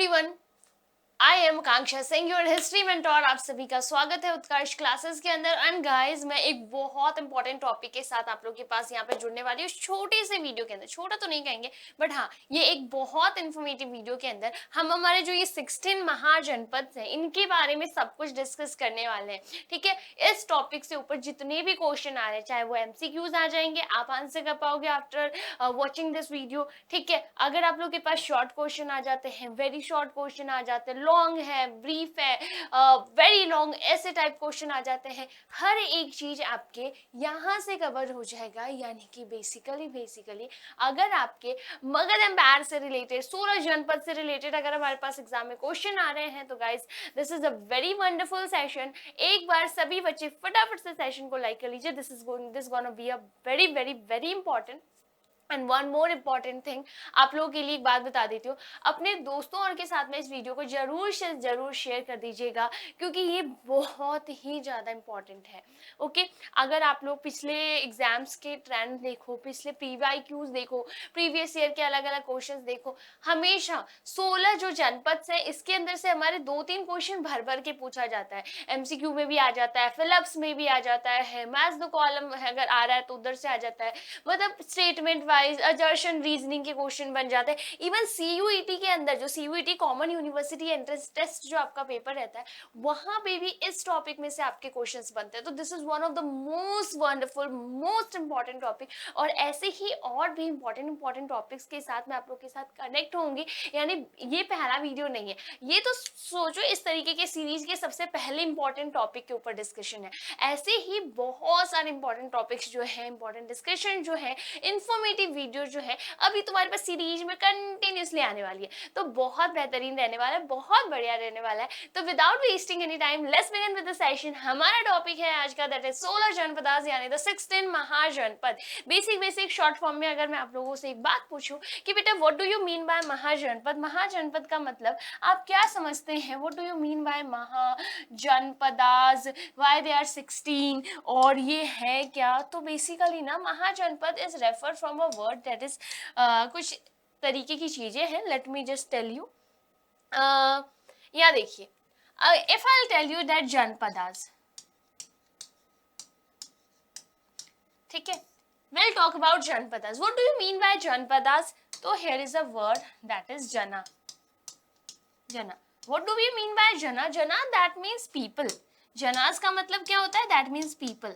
Everyone, I am Akanksha Singh, your history mentor. आप सभी का स्वागत है उत्कर्ष क्लासेस के अंदर। एंड गाइस, मैं एक बहुत इंपॉर्टेंट टॉपिक के साथ आप लोग के पास यहाँ पे जुड़ने वाली हूँ छोटे से वीडियो के अंदर। छोटा तो नहीं कहेंगे, बट हाँ, ये एक बहुत इन्फॉर्मेटिव वीडियो के अंदर हम हमारे जो ये 16 महाजनपद हैं इनके बारे में सब कुछ डिस्कस करने वाले हैं। ठीक है, इस टॉपिक से ऊपर जितने भी क्वेश्चन आ रहे हैं, चाहे वो MCQs आ जाएंगे, आप आंसर कर पाओगे आफ्टर वॉचिंग दिस वीडियो। ठीक है, अगर आप लोग के पास शॉर्ट क्वेश्चन आ जाते हैं, वेरी शॉर्ट क्वेश्चन आ जाते हैं, लॉन्ग है, ब्रीफ है, वेरी लॉन्ग, ऐसे टाइप क्वेश्चन आ जाते हैं, हर एक चीज आपके यहाँ से कवर हो जाएगा। यानी कि बेसिकली अगर आपके मगध एम्पायर से रिलेटेड, 16 जनपद से रिलेटेड अगर हमारे पास एग्जाम में क्वेश्चन आ रहे हैं तो guys this is a very wonderful session. एक बार सभी बच्चे फटाफट से सेशन को लाइक कर लीजिए। This gonna be a very very very important. And one more important thing, आप लोगों के लिए एक बात बता देती हूँ, अपने दोस्तों और के साथ में इस वीडियो को जरूर से जरूर शेयर कर दीजिएगा, क्योंकि ये बहुत ही ज़्यादा इम्पॉर्टेंट है। ओके, अगर आप लोग पिछले एग्जाम्स के ट्रेंड देखो, पिछले PYQs देखो, प्रीवियस ईयर के अलग अलग क्वेश्चन देखो, हमेशा 16 जो जनपद है इसके अंदर से हमारे 2-3 क्वेश्चन भर भर के पूछा जाता है। MCQ में भी आ जाता है, फिलअप्स में भी आ जाता है, मैथ्स द कॉलम अगर आ रहा है तो उधर से आ जाता है। मतलब स्टेटमेंट वाइज, अजर्शन, रीजनिंग के क्वेश्चन बन जाते हैं। इवन CUET के अंदर, जो CUET common university entrance test जो आपका पेपर रहता है, वहां पे भी इस टॉपिक में से आपके क्वेश्चंस बनते हैं। तो this is one of the most wonderful, most important topic. और ऐसे ही और भी इंपॉर्टेंट टॉपिक्स के साथ मैं आप लोग के साथ कनेक्ट होंगी। यानी ये पहला वीडियो नहीं है, ये तो सोचो इस तरीके के सीरीज के सबसे पहले इंपॉर्टेंट टॉपिक के ऊपर डिस्कशन है। ऐसे ही बहुत सारे इंपॉर्टेंट टॉपिक्स जो है, इंपॉर्टेंट डिस्कशन जो है, इंफॉर्मेटिव वीडियो जो है, अभी तुम्हारे पास सीरीज में कंटिन्यूसली आने वाली है। तो बहुत बेहतरीन रहने वाला है, बहुत बढ़िया रहने वाला है। तो without wasting any time, let's begin with the session. हमारा टॉपिक है आज का, दैट इज 16 जनपद, यानी द 16 महाजनपद। बेसिक शॉर्ट फॉर्म में अगर मैं आप लोगों से एक बात पूछूं कि बेटा what do you mean by mahajanapada, महाजनपद का मतलब आप क्या समझते हैं? What do you mean by mahajanapadas, why they are 16, और ये है क्या? तो बेसिकली ना, mahajanapada is refer from a word that is, कुछ तरीके की चीजें हैं। Let me just tell you. या देखिए, if I tell you that janapadas, ठीक है, we'll talk about Janapadas. What do you mean by Janapadas? तो here is a word that is jana. Jana. What do we mean by jana? Jana, that means people. जनास का मतलब क्या होता है? That means people.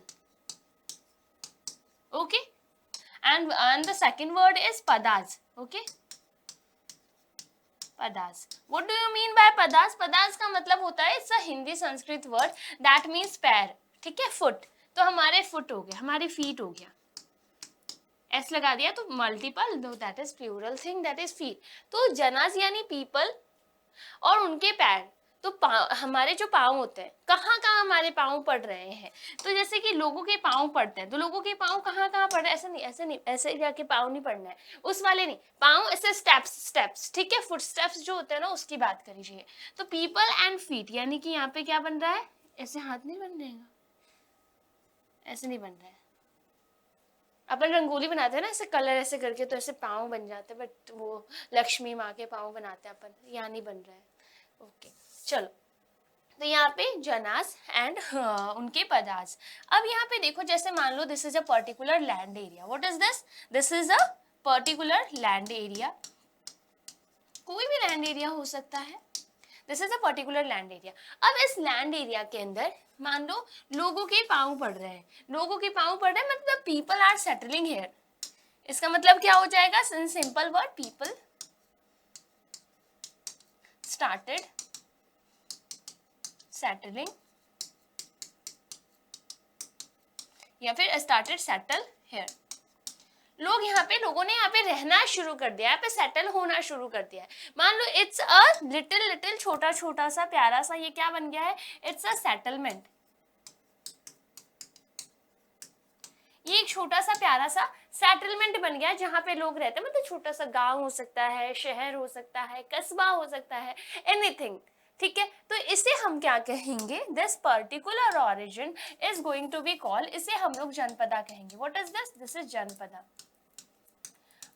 Okay. And the second word is padas. Okay. पदास. What do you mean by पदास? पदास का मतलब होता है, it's a Hindi Sanskrit word that means पैर. ठीक है, फुट. तो हमारे फुट हो गया, हमारे फीट हो गया. एस लगा दिया तो multiple, that is plural thing, that is feet. तो जनास यानी पीपल और उनके पैर. तो हमारे जो पाँव होते हैं, कहाँ कहाँ हमारे पाँव पड़ रहे हैं? तो जैसे कि लोगों के पाँव पड़ते हैं, तो लोगों के पाँव कहाँ कहाँ पड़ रहे हैं? ऐसे नहीं, ऐसे जाके पाँव नहीं पड़ना है, उस वाले नहीं. पाँव ऐसे स्टेप्स. ठीक है, फुट स्टेप्स जो होते हैं ना, उसकी बात करिए. तो पीपल एंड फीट, यानी कि यहाँ पे क्या बन रहा है? ऐसे हाथ नहीं बन रहेगा, ऐसे नहीं बन रहा है. अपन रंगोली बनाते हैं ना, ऐसे कलर ऐसे करके, तो ऐसे पाँव बन जाते हैं, बट वो लक्ष्मी माँ के पाँव बनाते हैं अपन, यहाँ नहीं बन रहा है. ओके, चलो. तो यहाँ पे जनास एंड उनके पदास. अब यहाँ पे देखो, जैसे मान लो this is a particular land area. What is this? This is a particular land area. कोई भी लैंड एरिया हो सकता है. This is a particular land area. अब इस लैंड एरिया के अंदर मान लो लोगों के पाँव पड़ रहे हैं, लोगों के पाँव पड़ रहे हैं, मतलब पीपल आर सेटलिंग हियर. इसका मतलब क्या हो जाएगा? In simple word, people started settling, या फिर स्टार्टेड सेटल हियर. लोग यहाँ पे, लोगों ने यहाँ पे रहना शुरू कर दिया, यहाँ पे सेटल होना शुरू कर दिया है. मान लो इट्स अ लिटिल छोटा सा प्यारा सा, ये क्या बन गया है? It's a settlement. ये एक छोटा सा प्यारा सा सेटलमेंट बन गया जहाँ पे लोग रहते हैं. मतलब छोटा सा गांव हो सकता है, शहर हो सकता है, कस्बा हो सकता है, एनीथिंग. ठीक है, तो इसे हम क्या कहेंगे? This particular origin is going to be called, इसे हम लोग जनपदा कहेंगे. What is this? This is janapada.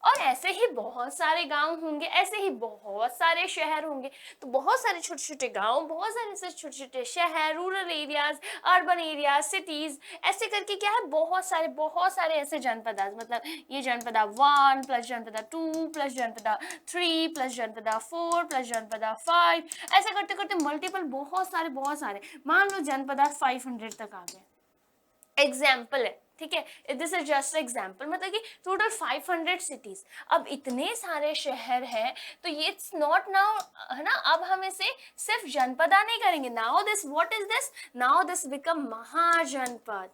और ऐसे ही बहुत सारे गांव होंगे, ऐसे ही बहुत सारे शहर होंगे। तो बहुत सारे छोटे छोटे गांव, बहुत सारे ऐसे छोटे छोटे शहर, rural areas, urban areas, cities, ऐसे करके क्या है, बहुत सारे ऐसे जनपदा, मतलब ये जनपदा 1 प्लस जनपदा 2 प्लस जनपदा 3 प्लस जनपदा 4 प्लस जनपदा 5, ऐसे करते करते मल्टीपल बहुत सारे, मान लो जनपदा 500 तक आ गए। एग्जाम्पल है, ठीक है, दिस इज जस्ट एग्जाम्पल, मतलब कि टोटल 500 सिटीज। अब इतने सारे शहर हैं, तो ये इट्स नॉट नाउ, है ना, अब हम इसे सिर्फ जनपदा नहीं करेंगे। Now this, what is this, now this become mahajanapada.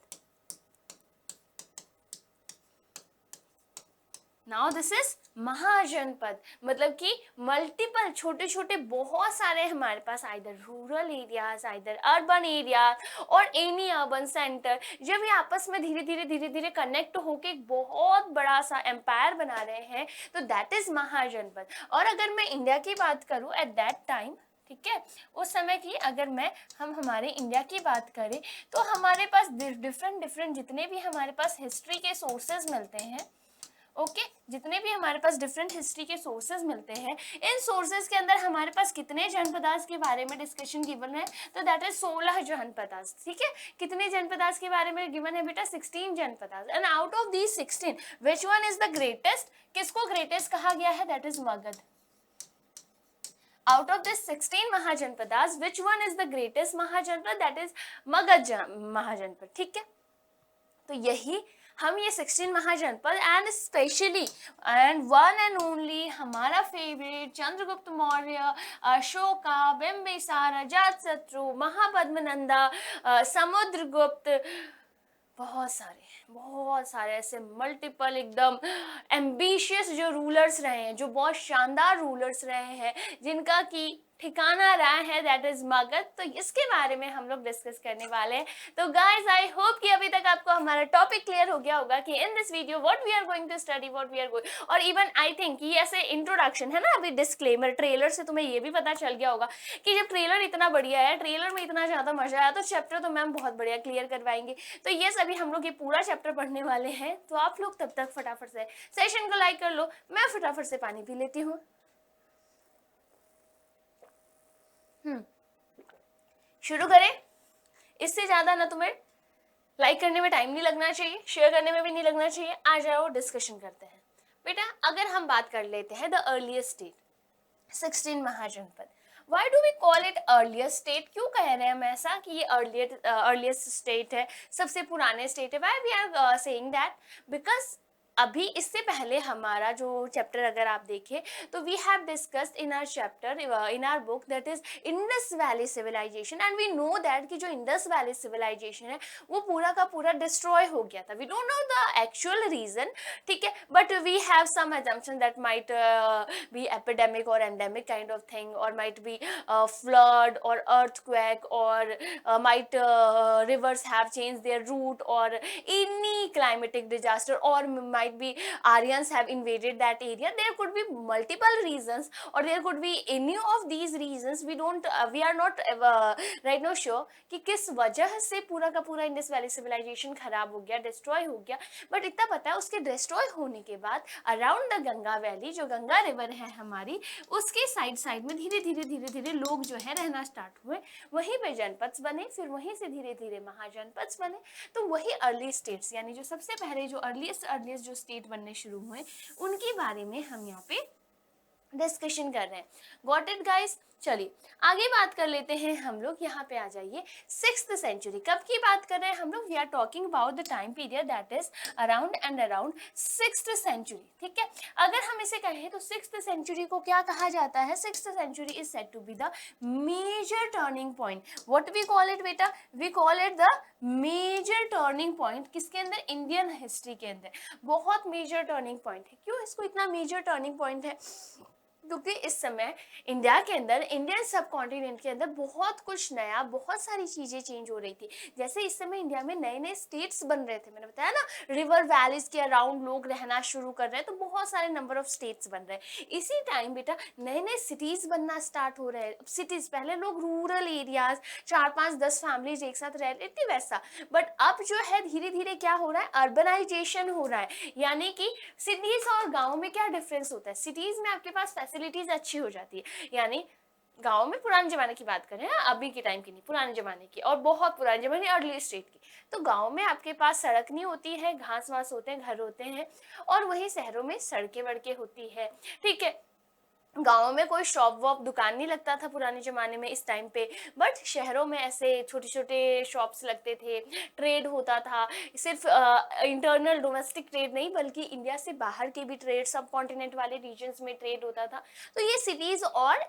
Now this is mahajanapada, मतलब कि मल्टीपल छोटे छोटे बहुत सारे हमारे पास either rural areas, either urban areas और एनी अर्बन सेंटर, जब ये आपस में धीरे धीरे कनेक्ट होके एक बहुत बड़ा सा एम्पायर बना रहे हैं, तो दैट इज महाजनपद। और अगर मैं इंडिया की बात करूं एट दैट टाइम, ठीक है, उस समय की अगर हम हमारे इंडिया की बात करें, तो हमारे पास डिफरेंट जितने भी हमारे पास हिस्ट्री के सोर्सेज मिलते हैं, ओके, जितने भी हमारे पास डिफरेंट हिस्ट्री के सोर्सेज मिलते हैं, इन सोर्सेज के अंदर हमारे पास कितने जनपदास के बारे में डिस्कशन गिवन है, तो दैट इज 16 जनपदास। ठीक है, कितने जनपदास के बारे में गिवन है बेटा, 16 janapadas. And out of these 16 which one is the greatest, किसको ग्रेटेस्ट कहा गया है, that is Magadh. Out of this 16 mahajanapadas, which one is the greatest mahajanapada, that is Magadh mahajanapada. ठीक है, तो यही हम ये 16 mahajanapada and specially and one and only हमारा फेवरेट चंद्रगुप्त मौर्य, अशोका, बिंबिसार, अजातशत्रु, महापद्मनंदा, समुद्रगुप्त, बहुत सारे ऐसे मल्टीपल एकदम एम्बिशियस जो रूलर्स रहे हैं, जो बहुत शानदार रूलर्स रहे हैं, जिनका की ठिकाना रहा है दैट इज मगध। तो इसके बारे में हम लोग डिस्कस करने वाले हैं। तो गाइज आई होप कि अभी तक आपको हमारा टॉपिक क्लियर हो गया होगा कि in this video what we are going to study, what we are going, और इवन आई थिंक ये ऐसे इंट्रोडक्शन है ना, अभी डिस्क्लेमर ट्रेलर से तुम्हें ये भी पता चल गया होगा कि जब ट्रेलर इतना बढ़िया है, ट्रेलर में इतना ज्यादा मजा आया, तो चैप्टर तो मैम बहुत बढ़िया क्लियर करवाएंगे। तो ये अभी हम लोग ये पूरा चैप्टर पढ़ने वाले हैं। तो आप लोग तब तक फटाफट से सेशन को लाइक कर लो, मैं फटाफट से पानी पी लेती हूँ। शुरू करें, इससे ज्यादा ना तुम्हें लाइक करने में टाइम नहीं लगना चाहिए, शेयर करने में भी नहीं लगना चाहिए। आ जाओ डिस्कशन करते हैं। बेटा अगर हम बात कर लेते हैं the earliest state, 16 mahajanapada, why do we call it earliest state, क्यों कह रहे हैं हम ऐसा कि ये अर्लीस्ट स्टेट है, सबसे पुराने स्टेट है, why we are saying that, because अभी इससे पहले हमारा जो चैप्टर अगर आप देखें तो we have discussed in our chapter in our book that is Indus valley civilisation, and we know that कि जो इंडस वैली सिविलाइजेशन है वो पूरा का पूरा डिस्ट्रॉय हो गया था। We don't know the actual reason, ठीक है, but we have some assumption that might be epidemic or endemic kind of thing, or might be flood or earthquake, or might rivers have changed their route, or any climatic disaster, or might be Aryans have invaded that area. There could be multiple reasons, or there could be any of these reasons. We are not right now sure कि किस वजह से पूरा का पूरा Indus valley civilisation खराब हो गया, डिस्ट्रॉय हो गया। बट इतना पता है उसके डिस्ट्रॉय होने के बाद अराउंड द गंगा वैली, जो गंगा रिवर है हमारी, उसके साइड में धीरे धीरे लोग जो है रहना स्टार्ट हुए, वहीं पे जनपद बने, फिर वहीं से धीरे धीरे महाजनपद बने। तो वही अर्ली स्टेट्स, यानी जो सबसे पहले जो अर्लीस्ट जो स्टेट बनने शुरू हुए, उनके बारे में हम यहाँ पे डिस्कशन कर रहे हैं। Got it guys? चलिए आगे बात कर लेते हैं हम लोग। यहाँ पे आ जाइए, 6th सेंचुरी कब की बात कर रहे हैं हम लोग? We are talking about the time period that is around 6th century. ठीक है, अगर हम इसे कहें तो 6th सेंचुरी को क्या कहा जाता है? 6th century is said to be the major turning point. What we call it बेटा? We call it the major turning point. किसके अंदर? इंडियन हिस्ट्री के अंदर बहुत मेजर टर्निंग पॉइंट है। क्यों इसको इतना मेजर टर्निंग पॉइंट है? क्योंकि इस समय इंडिया के अंदर, इंडियन सब कॉन्टिनेंट के अंदर बहुत कुछ नया, बहुत सारी चीज़ें चेंज हो रही थी। जैसे इस समय इंडिया में नए-नए स्टेट्स बन रहे थे, मैंने बताया ना, रिवर वैलीज़ के अराउंड लोग रहना शुरू कर रहे हैं, तो बहुत सारे नंबर ऑफ स्टेट्स बन रहे हैं। इसी टाइम बेटा नए-नए सिटीज़ बनना स्टार्ट हो रहे हैं। सिटीज़, पहले लोग रूरल एरियाज़ 4, 5, 10 फैमिलीज़ एक साथ रह रही थी वैसा, बट अब जो है धीरे-धीरे क्या हो रहा है, अर्बनाइजेशन हो रहा है। यानी कि सिटीज और गांव में क्या डिफरेंस होता है, सिटीज में आपके पास फैसिलिटीज अच्छी हो जाती है, यानी गांव में पुराने जमाने की बात करें, अभी के टाइम की नहीं, पुराने जमाने की, और बहुत पुराने जमाने, अर्ली स्टेट की। तो गांव में आपके पास सड़क नहीं होती है, घास वास होते हैं, घर होते हैं, और वहीं शहरों में सड़कें वड़कें होती है। ठीक है, गाँव में कोई शॉप वॉप दुकान नहीं लगता था पुराने ज़माने में इस टाइम पे, बट शहरों में ऐसे छोटे-छोटे शॉप्स लगते थे, ट्रेड होता था। सिर्फ इंटरनल डोमेस्टिक ट्रेड नहीं, बल्कि इंडिया से बाहर के भी ट्रेड, सब कॉन्टिनेंट वाले रीजन्स में ट्रेड होता था। तो ये सिटीज़ और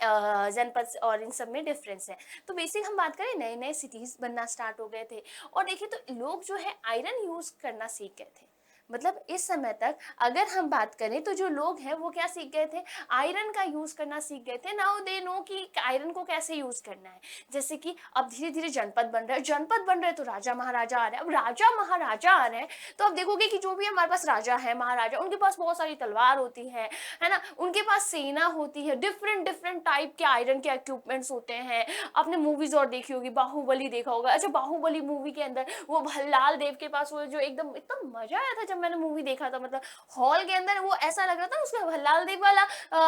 जनपद और इन सब में डिफरेंस है। तो बेसिक हम बात करें, नए-नए सिटीज़ बनना स्टार्ट हो गए थे, और देखिए तो लोग जो है आयरन यूज़ करना सीख गए थे। मतलब इस समय तक अगर हम बात करें तो जो लोग हैं वो क्या सीख गए थे, आयरन का यूज करना सीख गए थे। नाउ दे नो कि आयरन को कैसे यूज करना है। जैसे कि अब धीरे धीरे जनपद बन रहे हैं, जनपद बन रहे हैं तो राजा महाराजा आ रहे हैं। अब राजा महाराजा आ रहे हैं तो अब देखोगे कि जो भी हमारे पास राजा है, महाराजा, उनके पास बहुत सारी तलवार होती है ना, उनके पास सेना होती है, डिफरेंट डिफरेंट टाइप के आयरन के इक्विपमेंट्स होते हैं। आपने मूवीज और देखी होगी, बाहुबली देखा होगा। अच्छा, बाहुबली मूवी के अंदर वो भल्लाल देव के पास वो जो एकदम इतना मजा आया था जब मैंने मूवी देखा था, मतलब हॉल के अंदर वो ऐसा लग रहा था उसका भल्लाल देव वाला,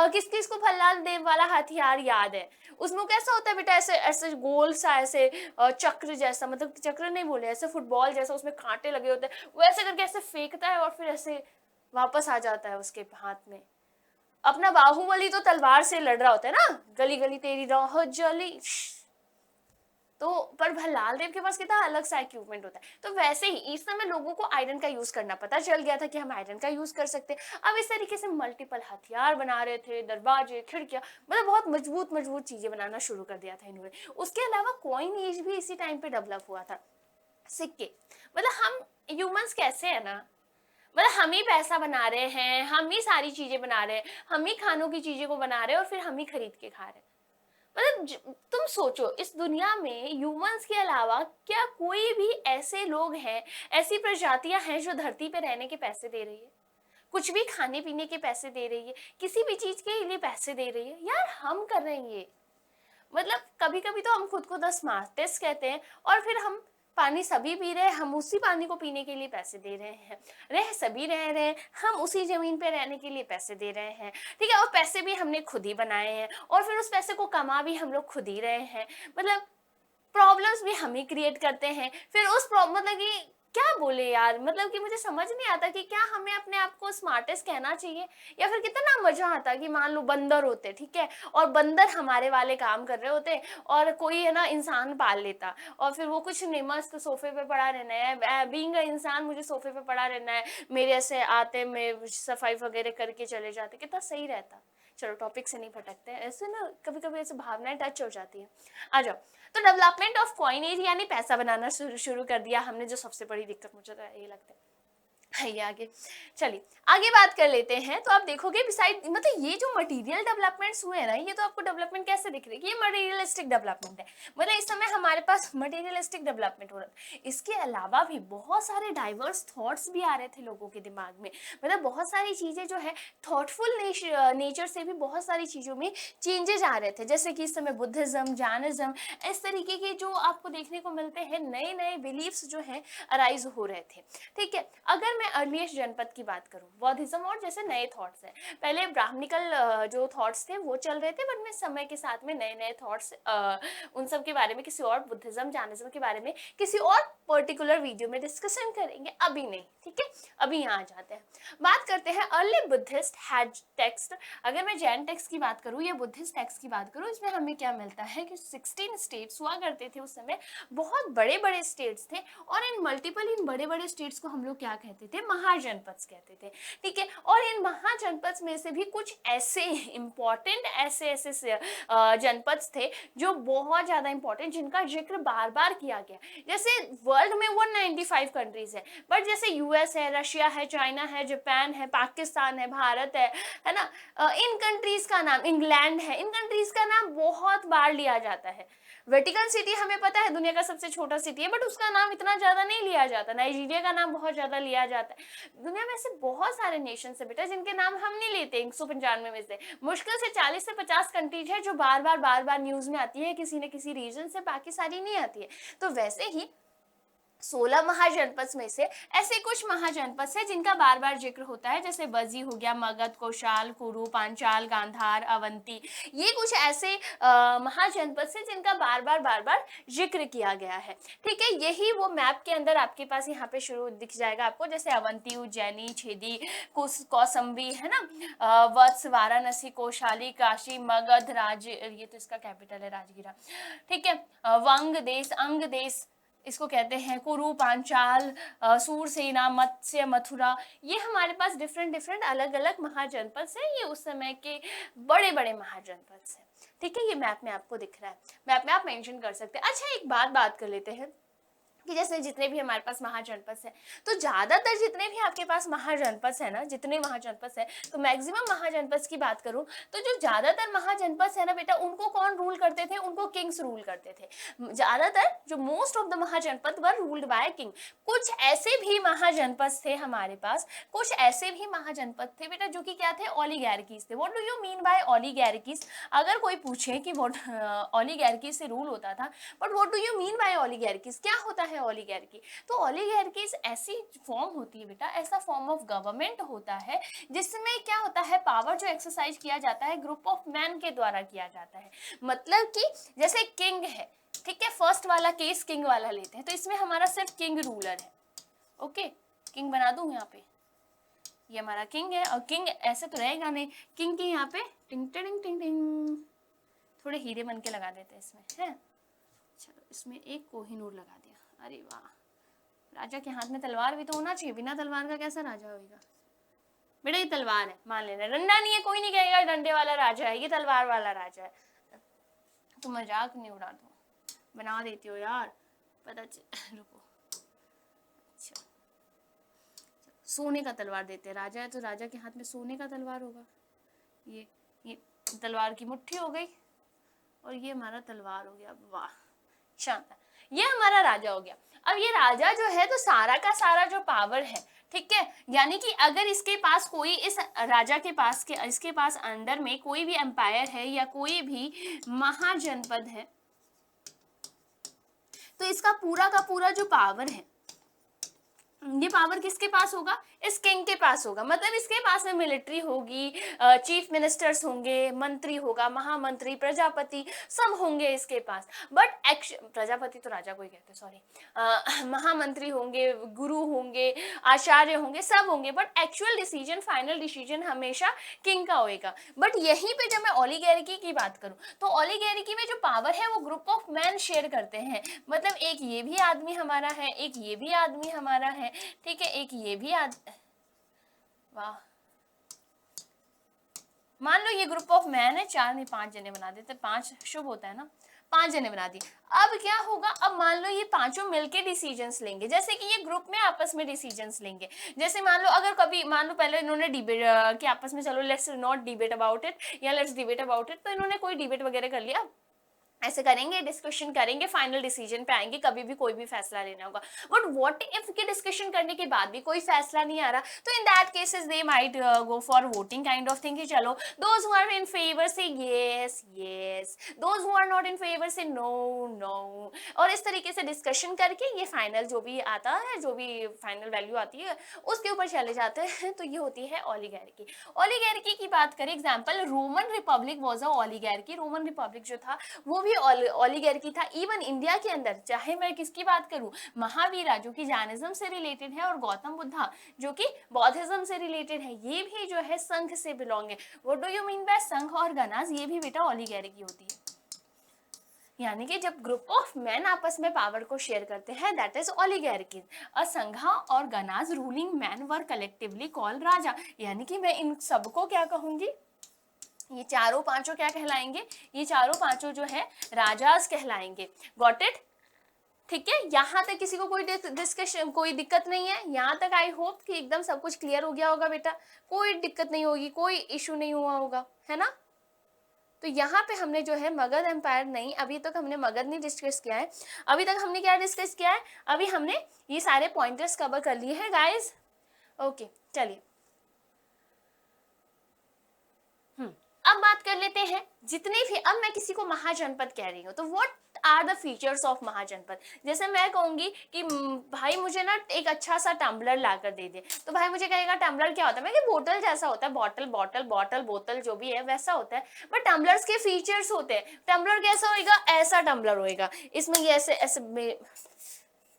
किस किस को भल्लाल देव वाला हथियार याद है। उसमें कैसा होता है बेटा, ऐसे ऐसे गोल सा, ऐसे चक्र जैसा, मतलब चक्र नहीं बोले, ऐसे फुटबॉल जैसा, उसमें कांटे लगे होते हैं, वो ऐसे करके ऐसे फेंकता है और फिर ऐसे वापस आ जाता है उसके हाथ में। अपना बाहुबली तो तलवार से लड़ रहा होता है ना, गली गली तेरी राह जली, तो पर भल्लाल देव के पास कितना अलग सा इक्विपमेंट होता है। तो वैसे ही इस समय लोगों को आयरन का यूज करना पता चल गया था कि हम आयरन का यूज कर सकते हैं। अब इस तरीके से मल्टीपल हथियार बना रहे थे, दरवाजे, खिड़कियां, मतलब बहुत मजबूत मजबूत चीजें बनाना शुरू कर दिया था इन्होंने। उसके अलावा कॉइन एज भी इसी टाइम पे डेवलप हुआ था, सिक्के। मतलब हम ह्यूमंस कैसे है ना, मतलब हम ही पैसा बना रहे हैं, हम ही सारी चीजें बना रहे हैं, हम ही खानों की चीजें को बना रहे हैं, और फिर हम ही खरीद के खा रहे हैं। मतलब तुम सोचो, इस दुनिया में ह्यूमंस के अलावा क्या कोई भी ऐसे लोग हैं, ऐसी प्रजातियां हैं जो धरती पे रहने के पैसे दे रही है, कुछ भी खाने पीने के पैसे दे रही है, किसी भी चीज के लिए पैसे दे रही है? यार हम कर रहे हैं ये। मतलब कभी कभी तो हम खुद को द स्मार्टेस्ट कहते हैं, और फिर हम पानी सभी पी रहे हैं, हम उसी पानी को पीने के लिए पैसे दे रहे हैं। रह सभी रह रहे हैं, हम उसी जमीन पे रहने के लिए पैसे दे रहे हैं। ठीक है, और पैसे भी हमने खुद ही बनाए हैं, और फिर उस पैसे को कमा भी हम लोग खुद ही रहे हैं। मतलब प्रॉब्लम्स भी हम ही क्रिएट करते हैं। फिर उस प्रॉब्लम, मतलब कि क्या बोले यार, मतलब कि मुझे समझ नहीं आता कि क्या हमें अपने आप को स्मार्टेस्ट कहना चाहिए, या फिर कितना मजा आता कि मान लो बंदर होते, ठीक है, और बंदर हमारे वाले काम कर रहे होते, और कोई है ना इंसान पाल लेता, और फिर वो कुछ नहीं, मस्त सोफे पे पड़ा रहना है, बीइंग अ इंसान मुझे सोफे पे पड़ा रहना है, मेरे ऐसे आते, मैं सफाई वगैरह करके चले जाते, कितना सही रहता। चलो टॉपिक से नहीं भटकते हैं, ऐसे ना कभी कभी ऐसे भावनाएं टच हो जाती है। आ जाओ। तो डेवलपमेंट ऑफ कॉइनेज यानी पैसा बनाना शुरू कर दिया हमने, जो सबसे बड़ी दिक्कत मुझे तो ये लगता है। ये आगे चलिए आगे बात कर लेते हैं। तो आप देखोगे बिसाइड, मतलब ये जो मटेरियल डेवलपमेंट्स हुए हैं ना, ये तो आपको डेवलपमेंट कैसे दिख रही है, ये मटेरियलिस्टिक डेवलपमेंट है। मतलब इस समय हमारे पास मटेरियलिस्टिक डेवलपमेंट हो रहा है। इसके अलावा भी बहुत सारे डाइवर्स थॉट्स भी आ रहे थे लोगों के दिमाग में। मतलब बहुत सारी चीजें जो है थॉटफुल नेचर से भी बहुत सारी चीजों में चेंजेस आ रहे थे। जैसे कि इस समय बुद्धिज्म, जैनिज्म, इस तरीके के जो आपको देखने को मिलते हैं नए नए बिलीफ्स जो है अराइज हो रहे थे। ठीक है, अगर मैं अर्लीस्ट जनपद की बात करूं, बौद्धिज्म और जैसे नए थॉट्स हैं, पहले ब्राह्मणिकल जो थॉट्स थे वो चल रहे थे, बट में समय के साथ में नए नए थॉट्स, उन सब के बारे में किसी और, बुद्धिज्म जैनिज्म के बारे में किसी और पर्टिकुलर वीडियो में डिस्कशन करेंगे, अभी नहीं। ठीक है, अभी यहाँ आ जाते हैं, बात करते हैं अर्ली बुद्धिस्ट हैड टेक्स्ट। अगर मैं जैन टेक्स्ट की बात करूँ या बुद्धिस्ट टेक्स्ट की बात करूँ, इसमें हमें क्या मिलता है कि 16 स्टेट्स हुआ करते थे उस समय, बहुत बड़े बड़े स्टेट्स थे, और इन बड़े बड़े स्टेट्स को हम लोग क्या कहते थे, महाजनपद कहते थे, ठीक है। और इन महाजनपद में से भी कुछ ऐसे इंपॉर्टेंट ऐसे जनपद थे जो बहुत ज्यादा इंपॉर्टेंट, जिनका जिक्र बार बार किया गया। जैसे वर्ल्ड में 195 कंट्रीज है, बट जैसे यूएस है, रशिया है, चाइना है, जापान है, पाकिस्तान है, भारत है ना, इन कंट्रीज का नाम, इंग्लैंड है, इन कंट्रीज का नाम बहुत बार लिया जाता है। वेटिकन सिटी हमें पता है दुनिया का सबसे छोटा सिटी है, बट उसका नाम इतना ज्यादा नहीं लिया जाता। नाइजीरिया का नाम बहुत ज्यादा लिया जाता है। दुनिया में ऐसे बहुत सारे नेशन है बेटा जिनके नाम हम नहीं लेते। 195 में से मुश्किल से 40 से 50 कंट्रीज है जो बार बार न्यूज में आती है किसी न किसी रीजन से, बाकी सारी नहीं आती है। तो वैसे ही 16 महाजनपद में से ऐसे कुछ महाजनपद है जिनका बार बार जिक्र होता है, जैसे बजी हो गया, मगध, कौशाल, कुरु, पांचाल, गांधार, अवंती। ये कुछ ऐसे महाजनपद से जिनका बार बार जिक्र किया गया है, ठीक है। यही वो मैप के अंदर आपके पास यहाँ पे शुरू दिख जाएगा आपको, जैसे अवंती, उज्जैनी, छेदी, कौसंबी, है ना, वत्स, वाराणसी, कौशाली, काशी, मगध, ये तो इसका कैपिटल है राजगिरा, ठीक है। वंग देश, अंग देश इसको कहते हैं, कुरु, पांचाल, सूरसेना, मत्स्य, मथुरा, ये हमारे पास डिफरेंट अलग अलग महाजनपद से, ये उस समय के बड़े बड़े महाजनपद से, ठीक है। ये मैप में आपको दिख रहा है, मैप में आप मेंशन कर सकते हैं। अच्छा, एक बात कर लेते हैं कि जैसे जितने भी हमारे पास महाजनपद है, तो ज्यादातर जितने भी आपके पास महाजनपद है ना, जितने महाजनपद है, तो मैक्सिमम महाजनपद की बात करूं तो जो ज्यादातर महाजनपद है ना बेटा, उनको कौन रूल करते थे? उनको किंग्स रूल करते थे। ज्यादातर जो most of the mahajanapada were ruled by king. कुछ ऐसे भी महाजनपद थे हमारे पास, कुछ ऐसे भी महाजनपद थे बेटा जो कि क्या थे? ओलिगार्कीज थे। What do you mean by oligarchies? अगर कोई पूछे कि व्हाट ओलिगार्की से रूल होता था, but what do you mean by oligarchies, क्या होता है ओलिगार्की? तो ओलिगार्की ऐसी फॉर्म होती है बेटा, ऐसा फॉर्म ऑफ गवर्नमेंट होता है जिसमें क्या होता है, पावर जो एक्सरसाइज किया जाता है ग्रुप ऑफ मैन के द्वारा किया जाता है। मतलब कि जैसे किंग है, ठीक है, फर्स्ट वाला केस किंग वाला लेते हैं, तो इसमें हमारा सिर्फ किंग रूलर है। ओके, किंग बना दूं यहाँ पे, ये हमारा किंग है। और किंग ऐसे तो रहेगा नहीं, किंग के यहाँ पे टिंग टिंग टिंग टिंग थोड़े हीरे बन के लगा देते हैं इसमें, है। चलो, इसमें एक कोहिनूर लगा दिया। अरे वाह, राजा के हाथ में तलवार भी तो होना चाहिए, बिना तलवार का कैसा राजा होगा? बेटा ये तलवार है, मान लेना, डंडा नहीं है, कोई नहीं कहेगा डंडे वाला राजा है, ये तलवार वाला राजा है। तो मजाक नहीं उड़ा दो, बना देती हो यार, पता रुको। अच्छा, सोने का तलवार देते हैं, राजा है तो राजा के हाथ में सोने का तलवार होगा। ये तलवार की मुट्ठी हो गई और ये हमारा तलवार हो गया। वाह, शानदार, ये हमारा राजा हो गया। अब ये राजा जो है तो सारा का सारा जो पावर है, ठीक है, यानी कि अगर इसके पास कोई, इस राजा के पास इसके पास अंडर में कोई भी एम्पायर है या कोई भी महाजनपद है, तो इसका पूरा का पूरा जो पावर है, ये पावर किसके पास होगा? इस किंग के पास होगा। मतलब इसके पास में मिलिट्री होगी, चीफ मिनिस्टर्स होंगे, मंत्री होगा, महामंत्री, प्रजापति सब होंगे इसके पास। बट प्रजापति तो राजा को ही कहते हैं, सॉरी, महामंत्री होंगे, गुरु होंगे, आचार्य होंगे, सब होंगे, but actual decision, final decision हमेशा किंग का होएगा। बट यहीं पे जब मैं ओलिगार्की की बात करूं, तो ओलिगार्की में जो पावर है वो ग्रुप ऑफ मैन शेयर करते हैं। मतलब एक ये भी आदमी हमारा है, एक ये भी आदमी हमारा है, ठीक है, एक ये भी वाह, मान लो ये ग्रुप ऑफ मैन है, 4 नहीं 5 जने बना देते, 5 शुभ होता है ना, 5 जने बना दिए। अब क्या होगा? अब मान लो ये पांचों मिलके डिसीजंस लेंगे, जैसे कि ये ग्रुप में आपस में डिसीजंस लेंगे। जैसे मान लो अगर कभी, मान लो पहले इन्होंने डिबेट कि आपस में चलो let's not debate about it या लेट्स डिबेट अबाउट इट, तो इन्होंने कोई डिबेट वगैरह कर लिया, ऐसे करेंगे, डिस्कशन करेंगे, फाइनल डिसीजन पे आएंगे, कभी भी कोई भी फैसला लेना होगा। बट व्हाट इफ के डिस्कशन करने के बाद भी कोई फैसला नहीं आ रहा, तो in that cases they might go for voting kind of thing कि चलो those who are in favour say yes yes, those who are not in favour say no no, और इस तरीके से डिस्कशन करके ये फाइनल जो भी आता है, जो भी फाइनल वैल्यू आती है उसके ऊपर चले जाते हैं। तो ये होती है ओलिगार्की। ओलिगार्की की बात करें, example Roman Republic was a oligarchy. Roman Republic जो था वो भी ओलिगार्की था। इवन इंडिया के अंदर, चाहे मैं किसकी बात करूं, महावीरा जो कि जैनिज्म से रिलेटेड है और गौतम बुद्धा जो कि बौद्धिज्म से रिलेटेड है, ये भी जो है संघ से बिलोंग है। What do you mean bye संघ और गणास? ये भी बेटा ओलिगार्की होती है। यानी कि जब ग्रुप ऑफ मैन आपस में पावर को शेयर करते हैं, दैट इज ओलिगार्की। अ संघा और गनाज रूलिंग मैन वर कलेक्टिवली कॉल्ड राजा। यानी कि मैं इन सबको क्या कहूंगी, ये चारों पांचों क्या कहलाएंगे, ये चारों पांचों जो है राजाज कहलाएंगे। Got it? ठीक है, यहाँ तक किसी को कोई डिस्कशन, कोई दिक्कत नहीं है? यहाँ तक आई होप कि एकदम सब कुछ क्लियर हो गया होगा बेटा, कोई दिक्कत नहीं होगी, कोई इशू नहीं हुआ होगा, है ना? तो यहाँ पे हमने जो है मगध एम्पायर नहीं, अभी तक हमने मगध नहीं डिस्कस किया है। अभी तक हमने क्या डिस्कस किया है, अभी हमने ये सारे पॉइंटर्स कवर कर लिए हैं गाइस। ओके चलिए, अब बात कर लेते हैं जितने भी, अब मैं किसी को महाजनपद कह रही हूँ तो what are the features of mahajanapada. जैसे मैं कहूंगी कि भाई मुझे ना एक अच्छा सा टम्बलर ला कर दे दे, तो भाई मुझे कहेगा टम्बलर क्या होता है, मैं कि बोतल जैसा होता है, बॉटल बॉटल बॉटल बोतल जो भी है वैसा होता है, बट टम्बलर्स के फीचर्स होते हैं। टम्बलर कैसा होएगा, ऐसा टम्बलर होएगा, इसमें ये ऐसे ऐसे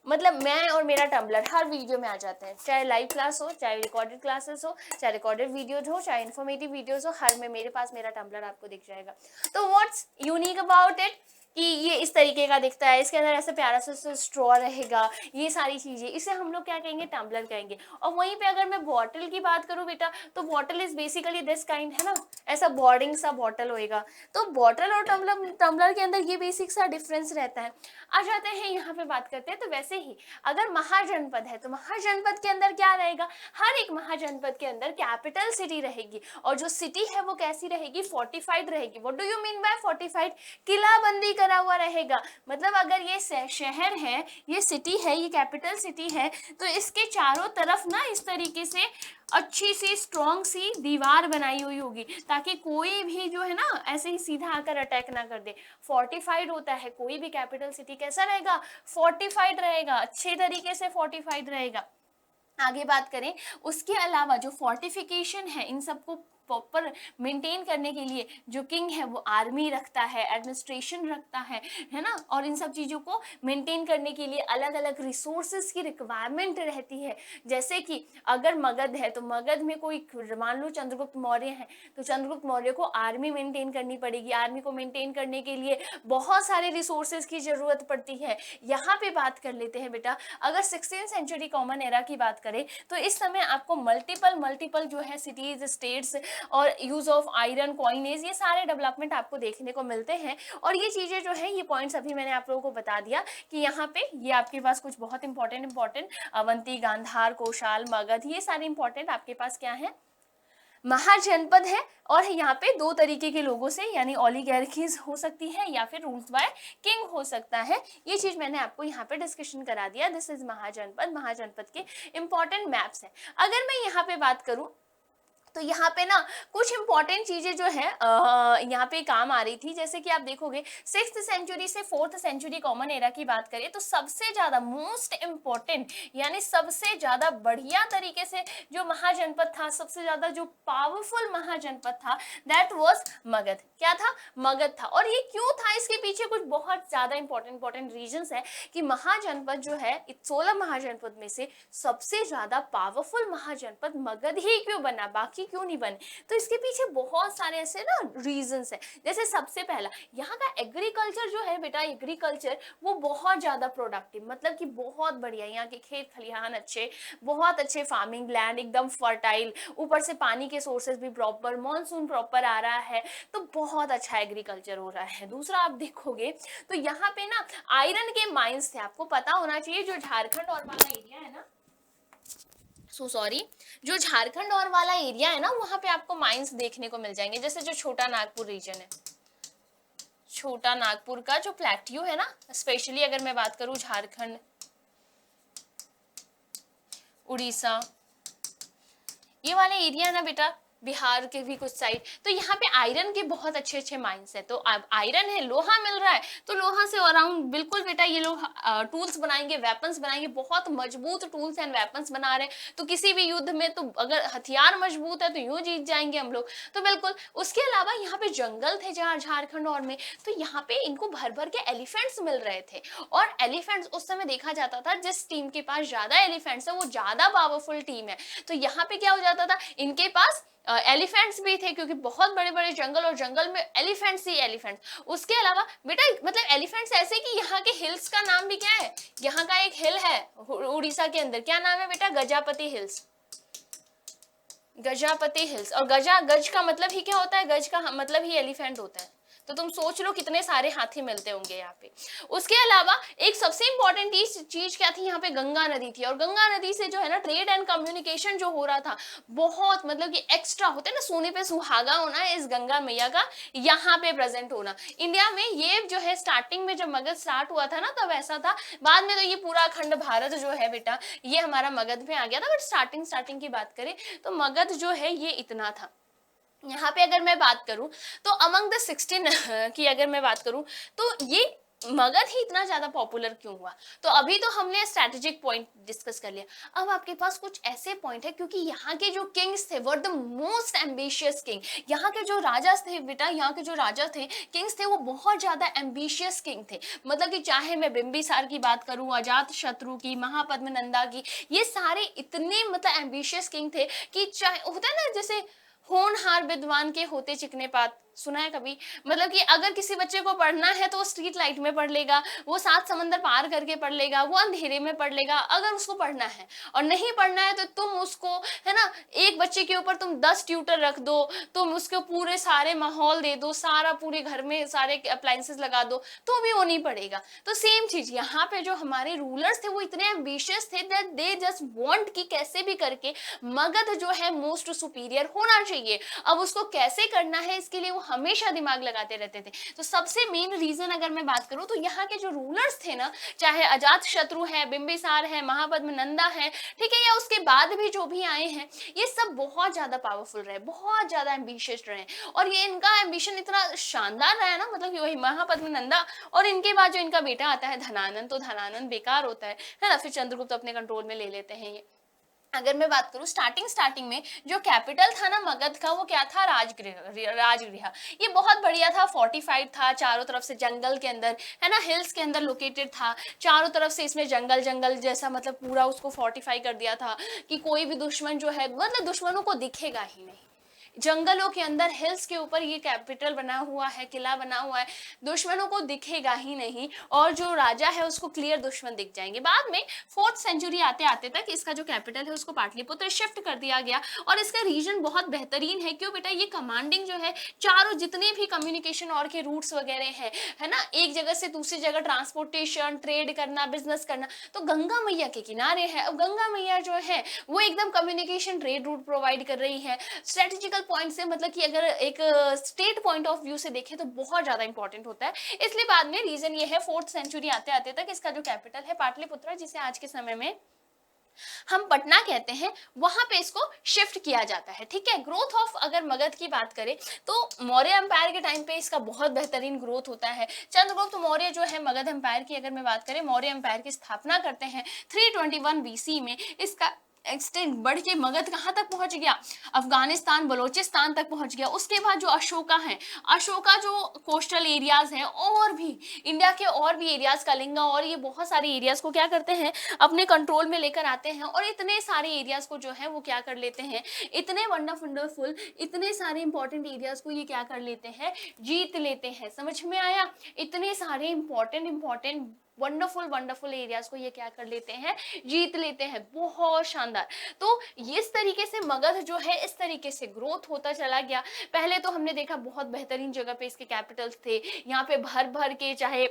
मतलब मैं और मेरा टम्बलर हर वीडियो में आ जाते हैं, चाहे लाइव क्लास हो, चाहे रिकॉर्डेड क्लासेस हो, चाहे रिकॉर्डेड वीडियोज हो, चाहे इन्फॉर्मेटिव वीडियोज हो, हर में मेरे पास मेरा टम्बलर आपको दिख जाएगा। तो व्हाट्स यूनिक अबाउट इट कि ये इस तरीके का दिखता है, इसके अंदर ऐसे प्यारा सा स्ट्रॉ रहेगा, ये सारी चीजें, इसे हम लोग क्या कहेंगे, टम्बलर कहेंगे। और वहीं पे अगर मैं बॉटल की बात करूं बेटा, तो bottle is basically this kind, है ना, ऐसा बोर्डिंग सा बॉटल होएगा। तो बॉटल और टम्बलर के अंदर ये बेसिक सा डिफरेंस रहता है। आ जाते हैं यहाँ पे बात करते हैं, तो वैसे ही अगर महाजनपद है तो महाजनपद के अंदर क्या रहेगा, हर एक महाजनपद के अंदर कैपिटल सिटी रहेगी, और जो सिटी है वो कैसी रहेगी, फोर्टिफाइड रहेगी। What do you mean by fortified? किलाबंदी करा हुआ रहेगा। मतलब अगर ये शहर है, ये सिटी है, ये कैपिटल सिटी है, तो इसके चारों तरफ ना इस तरीके से अच्छी सी स्ट्रॉन्ग सी दीवार बनाई हुई होगी, ताकि कोई भी जो है ना ऐसे ही सीधा आकर अटैक ना कर दे। फोर्टिफाइड होता है, कोई भी कैपिटल सिटी कैसा रहेगा, फोर्टिफाइड रहेगा, अच्छे तरीके से फोर्टिफाइड रहेगा। आगे बात करें, उसके अलावा जो फोर्टिफिकेशन है, इन सबको प्रॉपर मेंटेन करने के लिए जो किंग है वो आर्मी रखता है, एडमिनिस्ट्रेशन रखता है ना, और इन सब चीज़ों को मेंटेन करने के लिए अलग अलग रिसोर्सेज की रिक्वायरमेंट रहती है। जैसे कि अगर मगध है तो मगध में कोई, मान लो चंद्रगुप्त मौर्य है, तो चंद्रगुप्त मौर्य को आर्मी मेंटेन करनी पड़ेगी। आर्मी को मेंटेन करने के लिए बहुत सारे रिसोर्सेज की जरूरत पड़ती है। यहाँ पे बात कर लेते हैं बेटा, अगर 16th सेंचुरी कॉमन एरा की बात करें तो इस समय आपको मल्टीपल जो है सिटीज, स्टेट्स और यूज ऑफ आयरन, कॉइनेज, ये सारे डेवलपमेंट आपको देखने को मिलते हैं। और ये चीजें जो है, ये पॉइंट्स अभी मैंने आप लोगों को बता दिया कि यहाँ पे ये आपके पास कुछ बहुत इंपॉर्टेंट अवंती, गांधार, कौशाल, मगध, ये सारे इंपॉर्टेंट आपके पास क्या है, महाजनपद है। और यहाँ पे दो तरीके के लोगों से, यानी ओलिगार्कीज हो सकती है या फिर रूल्ड बाय किंग हो सकता है। ये चीज मैंने आपको यहाँ पे डिस्कशन करा दिया। This is महाजनपद। महाजनपद के इंपॉर्टेंट मैप्स है। अगर मैं यहाँ पे बात करूं तो यहाँ पे ना कुछ इंपॉर्टेंट चीजें जो है यहाँ पे काम आ रही थी। जैसे कि आप देखोगे 6th सेंचुरी से 4th सेंचुरी कॉमन एरा की बात करें तो सबसे ज्यादा मोस्ट इंपॉर्टेंट, यानी सबसे ज्यादा बढ़िया तरीके से जो महाजनपद था, सबसे ज्यादा जो पावरफुल महाजनपद था, दैट वाज मगध। क्या था? मगध था। और ये क्यों था, इसके पीछे कुछ बहुत ज्यादा इंपॉर्टेंट रीजंस है कि महाजनपद जो है 16 महाजनपद में से सबसे ज्यादा पावरफुल महाजनपद मगध ही क्यों बना, बाकी क्यों नहीं बने। तो इसके पीछे बहुत सारे ऐसे ना रीजंस है। जैसे सबसे पहला, यहाँ का एग्रीकल्चर जो है बेटा, एग्रीकल्चर वो बहुत ज्यादा प्रोडक्टिव, मतलब कि बहुत बढ़िया। यहाँ के खेत खलिहान अच्छे, बहुत अच्छे, फार्मिंग लैंड एकदम फर्टाइल, ऊपर से पानी के सोर्सेज भी प्रॉपर, मानसून प्रॉपर आ रहा है, तो बहुत अच्छा एग्रीकल्चर हो रहा है। दूसरा आप देखोगे तो यहाँ पे ना आयरन के माइंस थे। आपको पता होना चाहिए जो झारखंड और वाला एरिया है ना, जो झारखंड और वाला एरिया है ना, वहां पे आपको माइंस देखने को मिल जाएंगे। जैसे जो छोटा नागपुर रीजन है, छोटा नागपुर का जो प्लेट्यू है ना, स्पेशली अगर मैं बात करूं झारखंड, उड़ीसा, ये वाले एरिया है ना बेटा, बिहार के भी कुछ साइड, तो यहाँ पे आयरन के बहुत अच्छे माइंस है। तो अब आयरन है, लोहा मिल रहा है, तो लोहा से अराउंड बिल्कुल बेटा ये लोग टूल्स बनाएंगे, वेपन्स बनाएंगे, बहुत मजबूत टूल्स एंड वेपन्स बना रहे हैं। तो किसी भी युद्ध में तो अगर हथियार मजबूत है तो यूं जीत जाएंगे हम लोग, तो बिल्कुल। उसके अलावा यहाँ पे जंगल थे जहाँ झारखंड और में, तो यहाँ पे इनको भर भर के एलिफेंट्स मिल रहे थे। और एलिफेंट्स उस समय देखा जाता था, जिस टीम के पास ज्यादा एलिफेंट्स है वो ज्यादा पावरफुल टीम है। तो यहाँ पे क्या हो जाता था, इनके पास एलिफेंट्स भी थे क्योंकि बहुत बड़े बड़े जंगल, और जंगल में एलिफेंट्स ही एलिफेंट्स। उसके अलावा बेटा मतलब एलिफेंट्स ऐसे कि यहाँ के हिल्स का नाम भी क्या है, यहाँ का एक हिल है उड़ीसा के अंदर, क्या नाम है बेटा, गजापति हिल्स, गजापति हिल्स। और गज का मतलब ही क्या होता है, गज का मतलब ही एलिफेंट होता है। तो तुम सोच लो कितने सारे हाथी मिलते होंगे यहाँ पे। उसके अलावा एक सबसे इंपॉर्टेंट चीज क्या थी, यहाँ पे गंगा नदी थी, और गंगा नदी से जो है ना ट्रेड एंड कम्युनिकेशन जो हो रहा था बहुत, मतलब कि एक्स्ट्रा होते हैं ना, सोने पे सुहागा होना है इस गंगा मैया का यहाँ पे प्रेजेंट होना इंडिया में। ये जो है स्टार्टिंग में जब मगध स्टार्ट हुआ था ना तब ऐसा था, बाद में तो ये पूरा अखंड भारत जो है बेटा ये हमारा मगध में आ गया था, बट स्टार्टिंग की बात करें तो मगध जो है ये इतना था। यहाँ पे अगर मैं बात करूं तो अमंग द 16 की अगर मैं बात करूं तो ये मगध ही इतना ज्यादा पॉपुलर क्यों हुआ। तो अभी तो हमने स्ट्रेटेजिक पॉइंट डिस्कस कर लिया, अब आपके पास कुछ ऐसे पॉइंट है क्योंकि यहाँ के जो किंग्स थे were the most ambitious king. यहाँ के जो राजा थे बेटा, यहाँ के जो राजा थे, किंग्स थे, वो बहुत ज्यादा एम्बिशियस किंग थे। मतलब कि चाहे मैं बिंबिसार की बात करूं, अजात शत्रु की, महापद्म नंदा की, ये सारे इतने मतलब एम्बिशियस किंग थे कि चाहे होता है ना जैसे होनहार विद्वान के होते चिकने पात, सुना है कभी, मतलब कि अगर किसी बच्चे को पढ़ना है तो वो स्ट्रीट लाइट में पढ़ लेगा, वो 7 समंदर पार करके पढ़ लेगा, वो अंधेरे में पढ़ लेगा अगर उसको पढ़ना है। और नहीं पढ़ना है तो तुम उसको, है ना, एक बच्चे के ऊपर तुम 10 ट्यूटर रख दो, तुम उसको पूरे सारे माहौल दे दो, सारा पूरे घर में सारे अप्लायंसेस लगा दो, तो भी वो नहीं पढ़ेगा। तो सेम चीज यहाँ पे जो हमारे रूलर्स थे वो इतने एम्बिशियस थे दैट दे जस्ट वांट कि कैसे भी करके मगध जो है मोस्ट सुपीरियर होना चाहिए। अब उसको कैसे करना है इसके लिए वो हमेशा दिमाग लगाते रहते थे। तो सबसे मेन रीजन अगर मैं बात करूं तो यहाँ के जो रूलर्स थे ना, चाहे अजात शत्रु है, बिंबिसार है, महापद्म नंदा है, ठीक है, या उसके बाद भी जो भी आए हैं, ये सब बहुत ज्यादा पावरफुल रहे, बहुत ज्यादा एम्बिशियस रहे। और ये इनका एम्बिशन इतना शानदार रहा है ना, मतलब कि वही महापद्म नंदा और इनके बाद जो इनका बेटा आता है धनानंद, तो धनानंद बेकार होता है ना, फिर चंद्रगुप्त अपने कंट्रोल में ले लेते हैं ये। अगर मैं बात करूं स्टार्टिंग में जो कैपिटल था ना मगध का, वो क्या था, राजगृह। ये बहुत बढ़िया था, फोर्टिफाइड था, चारों तरफ से जंगल के अंदर, है ना, हिल्स के अंदर लोकेटेड था, चारों तरफ से इसमें जंगल जंगल जैसा, मतलब पूरा उसको फोर्टिफाई कर दिया था कि कोई भी दुश्मन जो है, मतलब दुश्मनों को दिखेगा ही नहीं। जंगलों के अंदर हिल्स के ऊपर ये कैपिटल बना हुआ है, किला बना हुआ है, दुश्मनों को दिखेगा ही नहीं, और जो राजा है उसको क्लियर दुश्मन दिख जाएंगे। बाद में 4th सेंचुरी आते आते तक इसका जो कैपिटल है उसको पाटलिपुत्र शिफ्ट कर दिया गया, और इसका रीजन बहुत बेहतरीन है। क्यों बेटा, ये कमांडिंग जो है चारों जितने भी कम्युनिकेशन और के रूट्स वगैरह हैं, है ना, एक जगह से दूसरी जगह ट्रांसपोर्टेशन, ट्रेड करना, बिजनेस करना, तो गंगा मैया के किनारे है। अब गंगा मैया जो है वो एकदम कम्युनिकेशन ट्रेड रूट प्रोवाइड कर रही है। स्ट्रेटेजिकल पॉइंट से, मतलब कि अगर एक स्टेट पॉइंट ऑफ व्यू से देखें तो बहुत ज्यादा इंपॉर्टेंट होता है। इसलिए बाद में रीजन ये है 4th सेंचुरी आते आते तक इसका जो कैपिटल है पाटलिपुत्र, जिसे आज के समय में हम पटना कहते हैं, वहां पे इसको शिफ्ट किया जाता है। ठीक है, ग्रोथ ऑफ अगर मगध की बात करें तो मौर्य एम्पायर के टाइम पे इसका बहुत बेहतरीन ग्रोथ होता है। चंद्रगुप्त मौर्य जो है मगध एम्पायर की अगर मैं बात करें, मौर्य एम्पायर की स्थापना करते हैं 321 बीसी में। इसका एक्सटेंड बढ़ के मगध कहाँ तक पहुंच गया, अफगानिस्तान, बलोचिस्तान तक पहुंच गया। उसके बाद जो अशोका है, अशोका जो कोस्टल एरियाज हैं और भी इंडिया के और भी एरियाज, कलिंगा और ये बहुत सारे एरियाज को क्या करते हैं, अपने कंट्रोल में लेकर आते हैं, और इतने सारे एरियाज को जो है वो क्या कर लेते हैं, इतने वंडरफुल, इतने सारे इंपॉर्टेंट एरियाज को ये क्या कर लेते हैं, जीत लेते हैं। समझ में आया, इतने सारे इंपॉर्टेंट वंडरफुल एरियाज को ये क्या कर लेते हैं, जीत लेते हैं। बहुत शानदार। तो इस तरीके से मगध जो है इस तरीके से ग्रोथ होता चला गया। पहले तो हमने देखा बहुत बेहतरीन जगह पे इसके कैपिटल्स थे, यहाँ पे भर भर के चाहे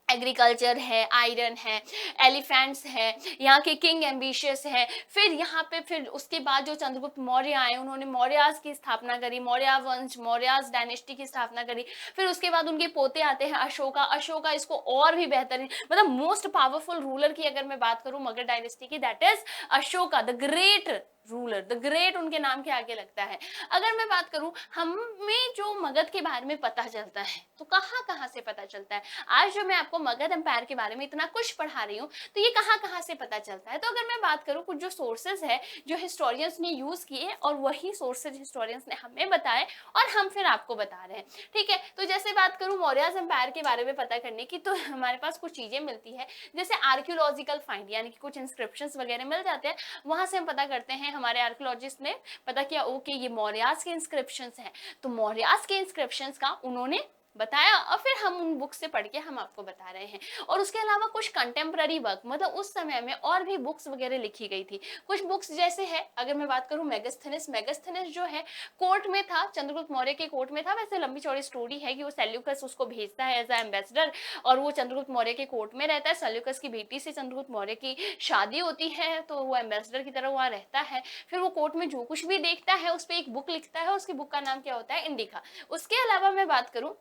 एग्रीकल्चर है, आयरन है, एलिफेंट्स है, यहाँ के किंग एम्बिशियस है। फिर यहाँ पे फिर उसके बाद जो चंद्रगुप्त मौर्य आए, उन्होंने मौर्यास की स्थापना करी, मौर्य वंश, मौर्यास डायनेस्टी की स्थापना करी। फिर उसके बाद उनके पोते आते हैं अशोका इसको और भी बेहतरीन, मतलब मोस्ट पावरफुल रूलर की अगर मैं बात करूं मगध डायनेस्टी की, that is Ashoka the great ruler, the great उनके नाम के आगे लगता है। अगर मैं बात करूं हमें जो मगध के बारे में पता चलता है तो कहाँ से पता चलता है, आज जो मैं आपको मगध एम्पायर के बारे में इतना कुछ पढ़ा रही हूँ तो ये कहाँ से पता चलता है। तो अगर मैं बात करूं कुछ जो सोर्सेज है जो हिस्टोरियंस ने यूज किए और वही सोर्सेज हिस्टोरियंस ने हमें बताए और हम फिर आपको बता रहे हैं। ठीक है, तो जैसे बात करूं मौर्य एम्पायर के बारे में पता करने की, तो हमारे पास कुछ चीजें मिलती है, जैसे आर्कियोलॉजिकल फाइंड, यानी कि कुछ इंस्क्रिप्शंस वगैरह मिल जाते हैं, वहां से हम पता करते हैं हमारे आर्कियोलॉजिस्ट ने पता किया, ओके ये मौर्यास के इंस्क्रिप्शंस हैं, तो मौर्यास के इंस्क्रिप्शंस का उन्होंने बताया और फिर हम उन बुक से पढ़ के हम आपको बता रहे हैं। और उसके अलावा कुछ कंटेम्प्ररी वर्क, मतलब उस समय में और भी बुक्स वगैरह लिखी गई थी। कुछ बुक्स जैसे है, अगर मैं बात करूं मेगास्थनीज जो है कोर्ट में था, चंद्रगुप्त मौर्य के कोर्ट में था। वैसे लंबी चौड़ी स्टोरी है कि वो सेल्यूकस उसको भेजता है एज अ एम्बेसडर और वो चंद्रगुप्त मौर्य के कोर्ट में रहता है। सेल्यूकस की बेटी से चंद्रगुप्त मौर्य की शादी होती है, तो वो एम्बेसडर की तरह वहाँ रहता है। फिर वो कोर्ट में जो कुछ भी देखता है उस पर एक बुक लिखता है, उसकी बुक का नाम क्या होता है, इंडिका। उसके अलावा मैं बात करूं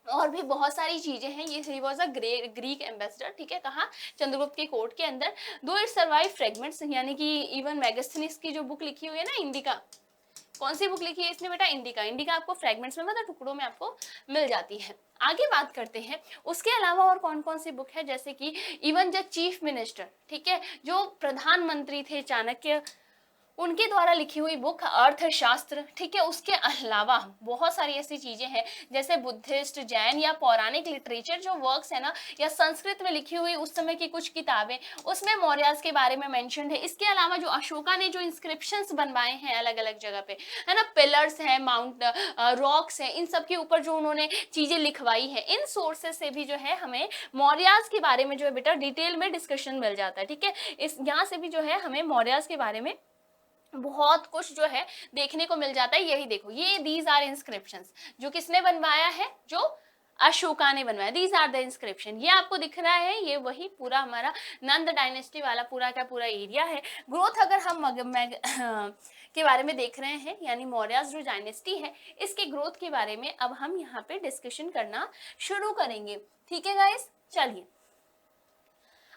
और भी बहुत सारी चीजें हैं। ये he was a Greek ambassador, ठीक है, कहाँ, चंद्रगुप्त के कोर्ट के अंदर। दो इट सर्वाइव फ्रेगमेंट्स, यानी कि इवन मेगास्थनीज की जो बुक लिखी हुई है ना, इंडिका, कौन सी बुक लिखी है इसने बेटा, इंडिका। इंडिका आपको फ्रेगमेंट्स में, मतलब टुकड़ों में आपको मिल जाती है। आगे बात करते हैं उसके अलावा और कौन कौन सी बुक है, जैसे कि इवन जो चीफ मिनिस्टर, ठीक है, जो प्रधानमंत्री थे चाणक्य, उनके द्वारा लिखी हुई बुक अर्थशास्त्र, ठीक है। उसके अलावा बहुत सारी ऐसी चीजें हैं जैसे बुद्धिस्ट, जैन या पौराणिक लिटरेचर जो वर्क्स है ना, या संस्कृत में लिखी हुई उस समय की कुछ किताबें, उसमें मौर्यास के बारे में मेंशन्ड है। इसके अलावा जो अशोका ने जो इंस्क्रिप्शंस बनवाए हैं अलग अलग जगह पे, है ना, पिलर्स हैं, माउंट रॉक्स हैं, इन सब के ऊपर जो उन्होंने चीजें लिखवाई है, इन सोर्सेज से भी जो है हमें मौर्यास के बारे में जो है बेटा डिटेल में डिस्कशन मिल जाता है, ठीक है। इस यहाँ से भी जो है हमें मौर्यास के बारे में बहुत कुछ जो है देखने को मिल जाता है। यही देखो, ये दीज आर इंस्क्रिप्शंस, जो किसने बनवाया है, जो अशोका ने बनवाया। दीज आर द इंस्क्रिप्शन, ये आपको दिख रहा है, ये वही पूरा हमारा नंद डायनेस्टी वाला पूरा का पूरा एरिया है। ग्रोथ अगर हम के बारे में देख रहे हैं, यानी मौर्यास जो डायनेस्टी है इसके ग्रोथ के बारे में अब हम यहाँ पे डिस्कशन करना शुरू करेंगे, ठीक है गाइस। चलिए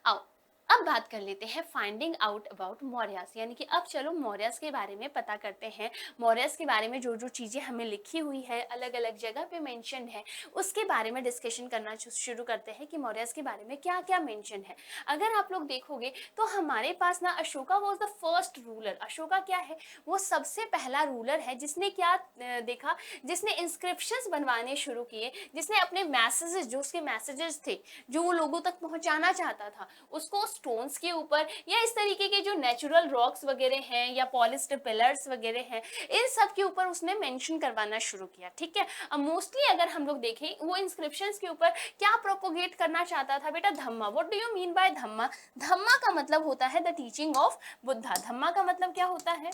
आओ अब बात कर लेते हैं फाइंडिंग आउट अबाउट मौर्यास, यानी कि अब चलो मौर्यास के बारे में पता करते हैं। मौर्यास के बारे में जो जो चीज़ें हमें लिखी हुई है, अलग अलग जगह पे मेंशन है, उसके बारे में डिस्कशन करना शुरू करते हैं कि मौर्यास के बारे में क्या क्या मेंशन है। अगर आप लोग देखोगे तो हमारे पास ना Ashoka was the first ruler. Ashoka क्या है, वो सबसे पहला रूलर है जिसने क्या देखा, जिसने इंस्क्रिप्शंस बनवाने शुरू किए, जिसने अपने मैसेजेस, जो उसके मैसेजेस थे जो वो लोगों तक पहुंचाना चाहता था, उसको स्टोन्स के ऊपर या इस तरीके के जो नेचुरल रॉक्स वगैरह हैं या पॉलिश्ड पिलर्स वगैरह हैं, इन सब के ऊपर उसने मेंशन करवाना शुरू किया, ठीक है। अब मोस्टली अगर हम लोग देखें, वो इंस्क्रिप्शंस के ऊपर क्या प्रोपोगेट करना चाहता था बेटा, dhamma. What do you mean by dhamma? Dhamma का मतलब होता है the teaching of Buddha. Dhamma का मतलब क्या होता है,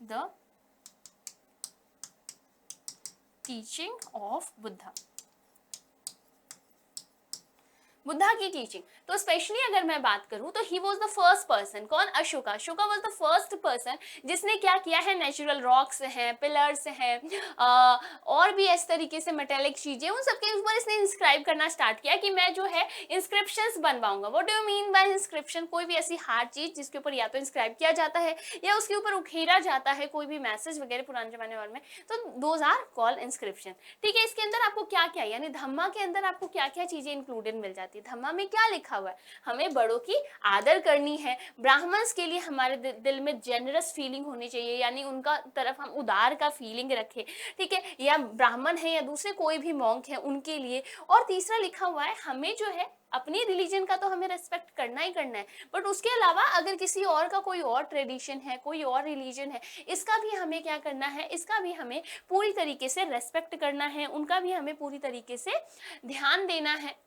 the teaching of Buddha, Buddha की टीचिंग। तो स्पेशली अगर मैं बात करूं तो he was the first person, कौन, Ashoka. Ashoka was the first person जिसने क्या किया है, नेचुरल रॉक्स हैं, पिलर्स हैं, और भी इस तरीके से मेटेलिक चीजें, उन सबके ऊपर इसने इंस्क्राइब करना स्टार्ट किया कि मैं जो है इंस्क्रिप्शंस बनवाऊंगा। What do you mean by inscription? कोई भी ऐसी हार्ड चीज जिसके ऊपर या तो इंस्क्राइब किया जाता है या उसके ऊपर उखेरा जाता है कोई भी मैसेज वगैरह पुराने जमाने वाले में, तो दोज आर कॉल्ड इंस्क्रिप्शन, ठीक है। इसके अंदर आपको क्या क्या, यानी धम्मा के अंदर आपको क्या क्या चीजें इंक्लूडेड मिल जाती है। धम्मा में क्या लिखा हुआ है, हमें बड़ों की आदर करनी है, ब्राह्मण्स के लिए हमारे दिल में जेनरस फीलिंग होनी चाहिए, यानी उनका तरफ हम उदार का फीलिंग रखें, ठीक है, या ब्राह्मण है या दूसरे कोई भी मॉन्क है उनके लिए। और तीसरा लिखा हुआ है, हमें जो है अपनी रिलीजन का तो हमें रेस्पेक्ट करना ही करना है, बट उसके अलावा अगर किसी और का कोई और ट्रेडिशन है, कोई और रिलीजन है, इसका भी हमें क्या करना है, इसका भी हमें पूरी तरीके से रेस्पेक्ट करना है, उनका भी हमें पूरी तरीके से ध्यान देना है।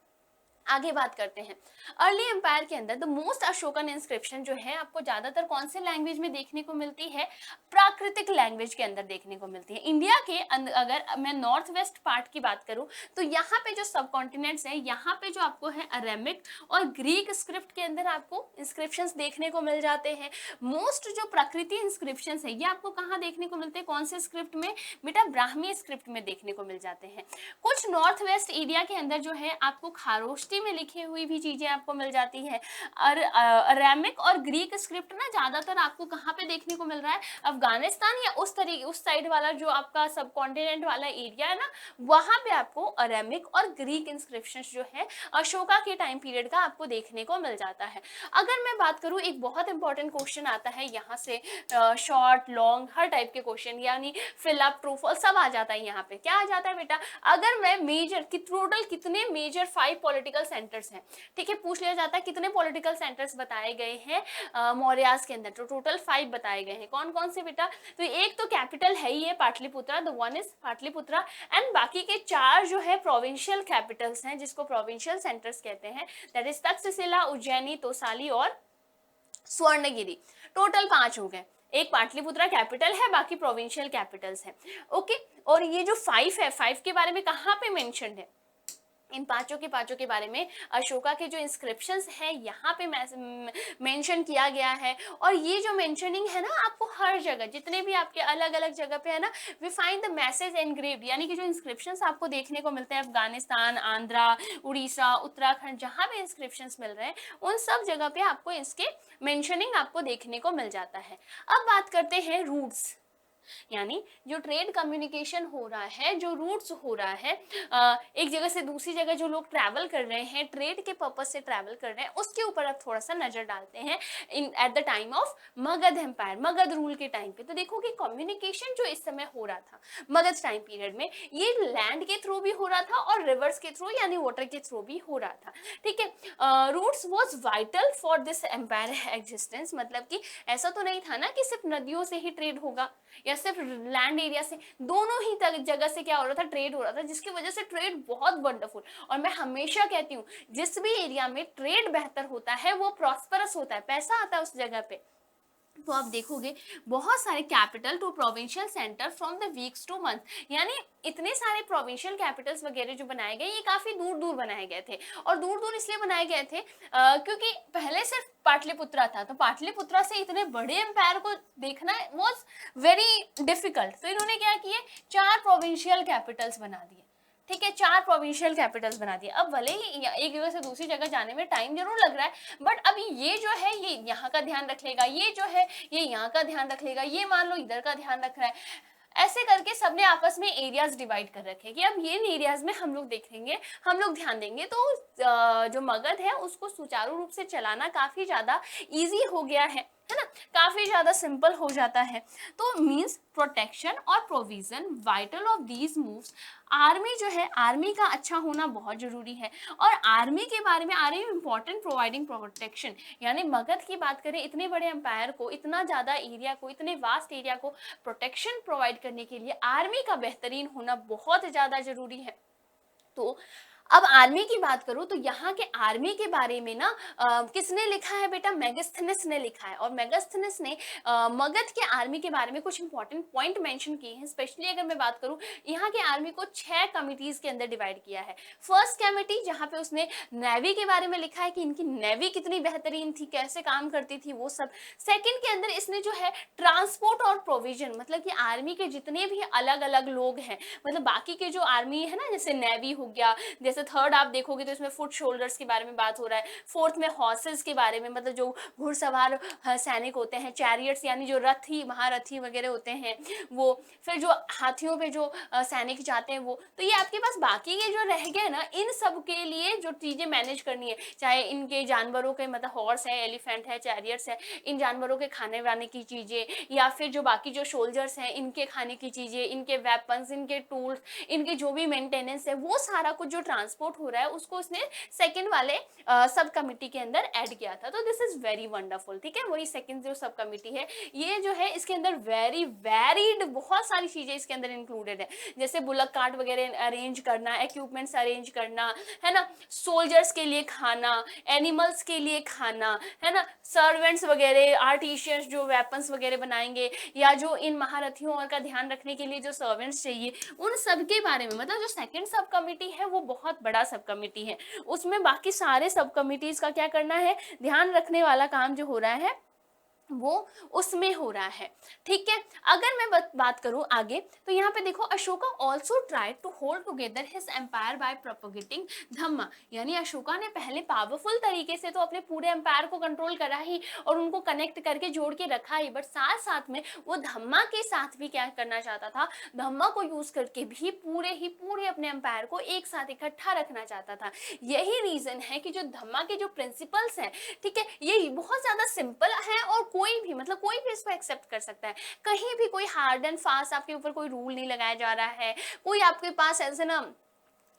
आगे बात करते हैं, अर्ली एम्पायर के अंदर द मोस्ट अशोकन इंस्क्रिप्शन जो है आपको ज्यादातर कौन से लैंग्वेज में देखने को मिलती है, प्राकृतिक लैंग्वेज के अंदर देखने को मिलती है। इंडिया के अगर मैं नॉर्थ वेस्ट पार्ट की बात करूं तो यहाँ पे जो सब कॉन्टिनेंट्स हैं, यहाँ पे जो आपको है अरेमिक और ग्रीक स्क्रिप्ट के अंदर आपको इंस्क्रिप्शंस देखने को मिल जाते हैं। मोस्ट जो प्राकृतिक इंस्क्रिप्शंस है ये आपको कहाँ देखने को मिलते हैं, कौन से स्क्रिप्ट में बेटा, ब्राह्मी स्क्रिप्ट में देखने को मिल जाते हैं। कुछ नॉर्थ वेस्ट एरिया के अंदर जो है आपको खारोष्टी में लिखी हुई भी चीजें आपको मिल जाती है। और अरामिक और ग्रीक स्क्रिप्ट ना ज्यादातर आपको कहाँ पे देखने को मिल रहा है, अफगानिस्तान या उस साइड वाला जो आपका सब कॉन्टिनेंट वाला एरिया है ना, वहां पे आपको अरामिक और ग्रीक इंस्क्रिप्शन जो है अशोका के टाइम पीरियड का आपको देखने को मिल जाता है। अगर मैं बात करूं, एक बहुत इंपॉर्टेंट क्वेश्चन आता है यहाँ से, शॉर्ट लॉन्ग हर टाइप के क्वेश्चन, यानी फिल अप ट्रू फॉल्स सब आ जाता है। यहाँ पे क्या आ जाता है बेटा, अगर मैं मेजर टोटल कितने मेजर 5 पॉलिटिकल सेंटर्स हैं, ठीक है। पूछ लिया जाता है कितने पॉलिटिकल सेंटर्स बताए गए हैं मौर्यास के अंदर, तो टोटल 5 बताए गए हैं। कौन कौन से बेटा? तो एक तो कैपिटल है ही है Pataliputra, the one is Pataliputra, and बाकी के 4 जो है प्रोविंशियल कैपिटल्स हैं जिसको प्रोविंशियल सेंटर्स कहते हैं, दैट इज तक्षशिला, उज्जैनी, तोसाली और स्वर्णगिरी। टोटल 5 हो गए। एक पाटलिपुत्रा कैपिटल है, बाकी प्रोविंशियल कैपिटल्स हैं, ओके। और ये जो 5 है, 5 के बारे में कहाँ पे मेंशन है? इन पांचों के बारे में अशोका के जो इंस्क्रिप्शंस हैं यहाँ पे मेंशन किया गया है। और ये जो मेंशनिंग है ना, आपको हर जगह जितने भी आपके अलग अलग जगह पे है ना, we find the message engraved, यानी कि जो इंस्क्रिप्शंस आपको देखने को मिलते हैं अफगानिस्तान, आंध्रा, उड़ीसा, उत्तराखंड, जहाँ भी इंस्क्रिप्शंस मिल रहे हैं उन सब जगह पे आपको इसके मेंशनिंग आपको देखने को मिल जाता है। अब बात करते हैं रूट्स, यानी जो ट्रेड कम्युनिकेशन हो रहा है, जो रूट्स हो रहा है, एक जगह से दूसरी जगह जो लोग ट्रैवल कर रहे हैं, ट्रेड के पर्पज से ट्रैवल कर रहे हैं, उसके ऊपर अब थोड़ा सा नजर डालते हैं in at the time of Magadha empire, Magadha rule के टाइम पे। तो देखो कि कम्युनिकेशन जो इस समय हो रहा था मगध टाइम पीरियड में, ये लैंड के थ्रू भी हो रहा था और रिवर्स के थ्रू यानी वाटर के थ्रू भी हो रहा था, ठीक है। Routes was vital for this empire existence, मतलब कि ऐसा तो नहीं था ना कि सिर्फ नदियों से ही ट्रेड होगा या सिर्फ लैंड एरिया से, दोनों ही जगह से क्या हो रहा था, ट्रेड हो रहा था, जिसकी वजह से ट्रेड बहुत वंडरफुल। और मैं हमेशा कहती हूँ जिस भी एरिया में ट्रेड बेहतर होता है वो प्रॉस्परस होता है, पैसा आता है उस जगह पे। तो आप देखोगे बहुत सारे capital to provincial centre from the weeks to month, यानी इतने सारे प्रोविंशियल कैपिटल्स वगैरह जो बनाए गए ये काफी दूर दूर बनाए गए थे। और दूर दूर इसलिए बनाए गए थे क्योंकि पहले सिर्फ पाटलिपुत्रा था, तो पाटलिपुत्रा से इतने बड़े एम्पायर को देखना वाज वेरी डिफिकल्ट। तो इन्होंने क्या किए, 4 प्रोविंशियल कैपिटल्स बना दिए, ठीक है, 4 प्रोविंशियल कैपिटल्स बना दिए। अब भले ही एक जगह से दूसरी जगह जाने में टाइम जरूर लग रहा है, बट अभी ये जो है ये यहाँ का ध्यान रख लेगा, ये जो है ये यहाँ का ध्यान रख लेगा, ये मान लो इधर का ध्यान रख रहा है, ऐसे करके सबने आपस में एरियाज डिवाइड कर रखे कि अब ये एरियाज में हम लोग देखेंगे, हम लोग ध्यान देंगे। तो जो मगध है उसको सुचारू रूप से चलाना काफी ज्यादा इजी हो गया है ना, काफी ज्यादा सिंपल हो जाता है। तो मींस प्रोटेक्शन और provision vital of these moves, army जो है, आर्मी का अच्छा होना बहुत जरूरी है। और आर्मी के बारे में आर्मी इंपॉर्टेंट प्रोवाइडिंग प्रोटेक्शन, यानी मगध की बात करें, इतने बड़े एम्पायर को, इतना ज्यादा एरिया को, इतने वास्ट एरिया को प्रोटेक्शन प्रोवाइड करने के लिए आर्मी का बेहतरीन होना बहुत ज्यादा जरूरी है। तो अब आर्मी की बात करूं तो यहाँ के आर्मी के बारे में ना किसने लिखा है बेटा, मेगास्थनीस ने लिखा है। और मेगास्थनीस ने मगध के आर्मी के बारे में कुछ इंपॉर्टेंट पॉइंट मेंशन किए हैं। स्पेशली अगर मैं बात करूं, यहाँ के आर्मी को 6 कमिटीज के अंदर डिवाइड किया है। फर्स्ट कमिटी जहाँ पे उसने नेवी के बारे में लिखा है कि इनकी नेवी कितनी बेहतरीन थी, कैसे काम करती थी, वो सब। सेकेंड के अंदर इसने जो है ट्रांसपोर्ट और प्रोविजन, मतलब कि आर्मी के जितने भी अलग अलग लोग हैं, मतलब बाकी के जो आर्मी है ना, जैसे नेवी हो गया, जैसे थर्ड आप देखोगे तो इसमें फुट शोल्डर्स के बारे में बात हो रहा है। फोर्थ में हॉर्सेस के बारे में, मतलब जो घुड़सवार सैनिक होते हैं, चैरियट्स यानी जो रथी महारथी वगैरह होते हैं वो, फिर जो हाथियों पे जो सैनिक जाते हैं वो। तो ये आपके पास बाकी के जो रह गए ना, इन सब के लिए जो चीजें मैनेज करनी है, चाहे इनके जानवरों के, मतलब हॉर्स है, एलिफेंट है, चैरियट्स है, इन जानवरों के खाने वाने की चीजें, या फिर जो बाकी जो सोल्जर्स हैं इनके खाने की चीजें, इनके वेपन्स, इनके टूल्स, इनके जो भी मेंटेनेंस है, वो सारा कुछ जो ट्रांसपोर्ट हो रहा है उसको उसने सेकंड वाले सब कमिटी के अंदर ऐड किया था। तो दिस इज वेरी वंडरफुल, ठीक है। वही सेकंड जो सब कमिटी है, ये जो है इसके अंदर वेरी वेरीड बहुत सारी चीजें इसके अंदर इंक्लूडेड है, जैसे बुलक कार्ट वगैरह अरेंज करना, इक्विपमेंट्स अरेंज करना, है ना, सोल्जर्स के लिए खाना, एनिमल्स के लिए खाना, है ना, सर्वेंट्स वगैरह, आर्टिशियंस जो वेपन्स वगैरह बनाएंगे, या जो इन महारथियों और का ध्यान रखने के लिए जो सर्वेंट्स चाहिए, उन सब के बारे में। मतलब जो सेकंड सब कमिटी है वो बहुत बड़ा सब कमिटी है, उसमें बाकी सारे सब कमिटीज का क्या करना है, ध्यान रखने वाला काम जो हो रहा है वो उसमें हो रहा है, ठीक है। अगर मैं बात करूं आगे, तो यहाँ पे देखो, Ashoka also tried to hold together his empire by propagating dhamma, यानी अशोका ने पहले पावरफुल तरीके से तो अपने पूरे एम्पायर को कंट्रोल करा ही और उनको कनेक्ट करके जोड़ के रखा ही, बट साथ साथ में वो धम्मा के साथ भी क्या करना चाहता था, धम्मा को यूज करके भी पूरे अपने एम्पायर को एक साथ इकट्ठा रखना चाहता था। यही रीजन है कि जो धम्मा के जो प्रिंसिपल्स हैं, ठीक है, ये बहुत ज्यादा सिंपल है और कोई भी, मतलब कोई भी इसको एक्सेप्ट कर सकता है। कहीं भी कोई हार्ड एंड फास्ट आपके ऊपर कोई रूल नहीं लगाया जा रहा है, कोई आपके पास ऐसे ना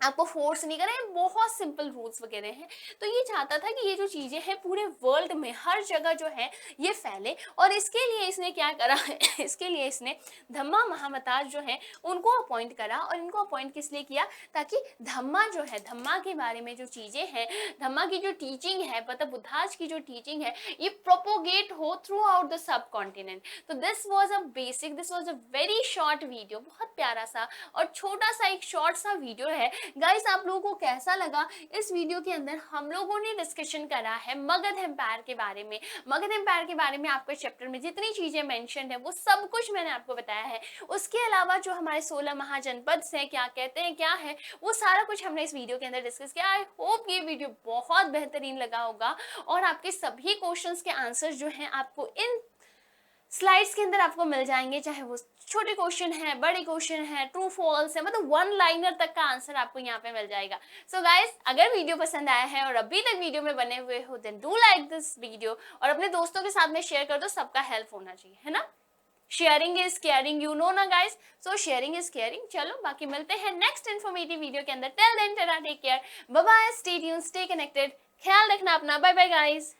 आपको फोर्स नहीं करा, ये बहुत सिंपल रूल्स वगैरह हैं। तो ये चाहता था कि ये जो चीज़ें हैं पूरे वर्ल्ड में हर जगह जो है ये फैले, और इसके लिए इसने क्या करा इसके लिए इसने धम्मा महामताज जो है उनको अपॉइंट करा। और इनको अपॉइंट किस लिए किया, ताकि धम्मा जो है, धम्मा के बारे में जो चीज़ें हैं, धम्मा की जो टीचिंग है, मतलब बुद्धाज की जो टीचिंग है, ये प्रोपोगेट हो throughout the subcontinent. तो this was a basic, this was a very short video, बहुत प्यारा सा और छोटा सा एक शॉर्ट सा वीडियो है। गाइस आप लोगों को कैसा लगा? इस वीडियो के अंदर हम लोगों ने डिस्कशन करा है मगध एम्पायर के बारे में। मगध एम्पायर के बारे में आपके चैप्टर में जितनी चीजें मेंशन है वो सब कुछ मैंने आपको बताया है। उसके अलावा जो हमारे 16 महाजनपद से क्या कहते हैं, क्या है, वो सारा कुछ हमने इस वीडियो के अंदर डिस्कस किया। आई होप ये वीडियो बहुत बेहतरीन लगा होगा और आपके सभी क्वेश्चंस के आंसर जो हैं आपको इन स्लाइड्स के अंदर आपको मिल जाएंगे, चाहे वो छोटे क्वेश्चन है, बड़े क्वेश्चन है, ट्रू फॉल्स है, मतलब वन लाइनर तक का आंसर आपको यहाँ पे मिल जाएगा। सो गाइस अगर वीडियो पसंद आया है और अभी तक वीडियो में बने हुए हो then do like this video और अपने दोस्तों के साथ में शेयर कर दो, सबका हेल्प होना चाहिए, है ना। Sharing is caring, you know ना guys, so sharing is caring. चलो बाकी मिलते हैं नेक्स्ट इन्फॉर्मेटिव वीडियो के अंदर। Till then take care, bye bye, stay tuned, stay connected, ख्याल रखना अपना, बाय बाय गाइस।